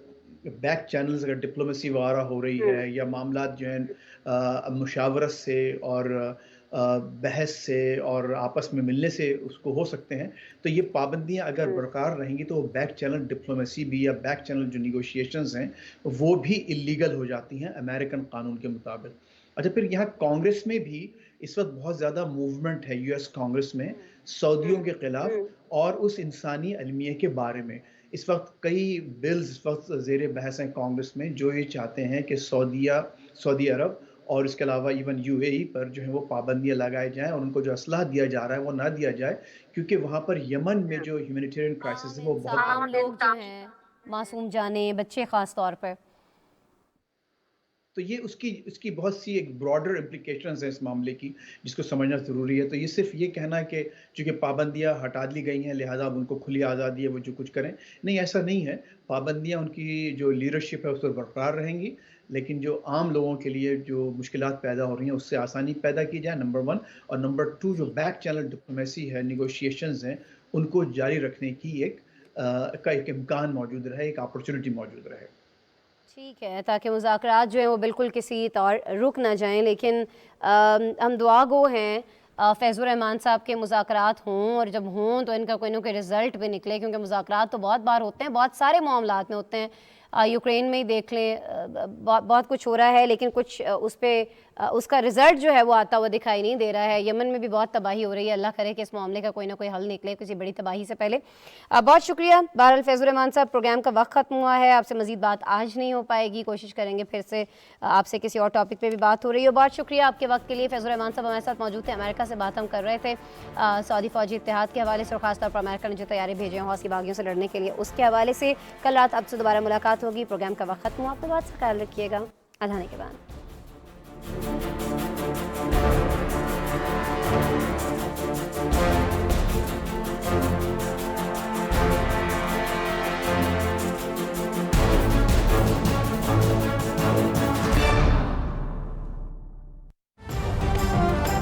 बैक चैनल्स अगर डिप्लोमेसी वगैरह हो रही है, या मामलात जो हैं मुशावरत से और बहस से और आपस में मिलने से उसको हो सकते हैं, तो ये पाबंदियां अगर बरकरार रहेंगी तो बैक चैनल डिप्लोमेसी भी, या बैक चैनल जो निगोशिएशंस हैं, वो भी इलीगल हो जाती हैं अमेरिकन कानून के मुताबिक। अच्छा, फिर यहाँ कांग्रेस में भी इस वक्त बहुत ज़्यादा मूवमेंट है, यूएस कांग्रेस में, सऊदियों के खिलाफ और उस इंसानी अलमिया के बारे में। इस वक्त कई बिल्स इस वक्त ज़ेर बहस हैं कांग्रेस में, जो ये चाहते हैं कि सऊदी अरब और इसके अलावा इवन यूएई पर जो है वो पाबंदियां लगाए जाएं, और उनको जो असलाह दिया जा रहा है वो ना दिया जाए, क्योंकि वहाँ पर यमन में जो ह्यूमैनिटेरियन क्राइसिस है वो बहुत आम लोग जो हैं, मासूम जाने, बच्चे खास तौर पर, तो ये उसकी बहुत सी एक ब्रॉडर इम्प्लिकेशंस हैं इस मामले की, जिसको समझना ज़रूरी है। तो ये सिर्फ ये कहना कि चूँकि पाबंदियां हटा दी गई हैं लिहाजा अब उनको खुली आज़ादी है, वो जो कुछ करें, नहीं, ऐसा नहीं है। पाबंदियां उनकी जो लीडरशिप है उस पर बरकरार रहेंगी, लेकिन जो आम लोगों के लिए जो मुश्किलात पैदा हो रही हैं उससे आसानी पैदा की जाए, नंबर 1। और नंबर 2, जो बैक चैनल डिप्लोमेसी है, निगोशिएशंस हैं, उनको जारी रखने की एक इम्कान मौजूद रहे, एक अपॉर्चुनिटी मौजूद रहे। ठीक है, ताकि मुज़ाकरात जो हैं वो बिल्कुल किसी तौर रुक ना जाएं। लेकिन हम दुआ गो हैं फैज़ुर रहमान साहब के मुज़ाकरात हों, और जब हों तो इनका कोई ना कोई रिज़ल्ट भी निकले, क्योंकि मुज़ाकरात तो बहुत बार होते हैं, बहुत सारे मामलात में होते हैं। यूक्रेन में ही देख लें, बहुत कुछ हो रहा है, लेकिन कुछ उस पर उसका रिज़ल्ट जो है वो आता हुआ दिखाई नहीं दे रहा है। यमन में भी बहुत तबाही हो रही है, अल्लाह करे कि इस मामले का कोई ना कोई हल निकले किसी बड़ी तबाही से पहले। बहुत शुक्रिया बहरहाल फैज़ुर रहमान साहब, प्रोग्राम का वक्त ख़त्म हुआ है, आपसे मज़ीद बात आज नहीं हो पाएगी, कोशिश करेंगे फिर से आपसे किसी और टॉपिक पर भी बात हो रही है। बहुत शुक्रिया आपके वक्त के लिए। फैज़ुर रहमान साहब हमारे साथ मौजूद थे, अमेरिका से बात हम कर रहे थे सऊदी फ़ौजी इत्तेहाद के हवाले से, और ख़ासतौर पर अमेरिका ने जो तैयारी भेजे हैं हौसी बागियों से लड़ने के लिए, उसके हवाले से। कल रात आपसे दोबारा मुलाकात होगी। प्रोग्राम का वक्त ख़त्म हुआ, आपको बात से ख्याल रखिएगा। अल्लाह के बाद।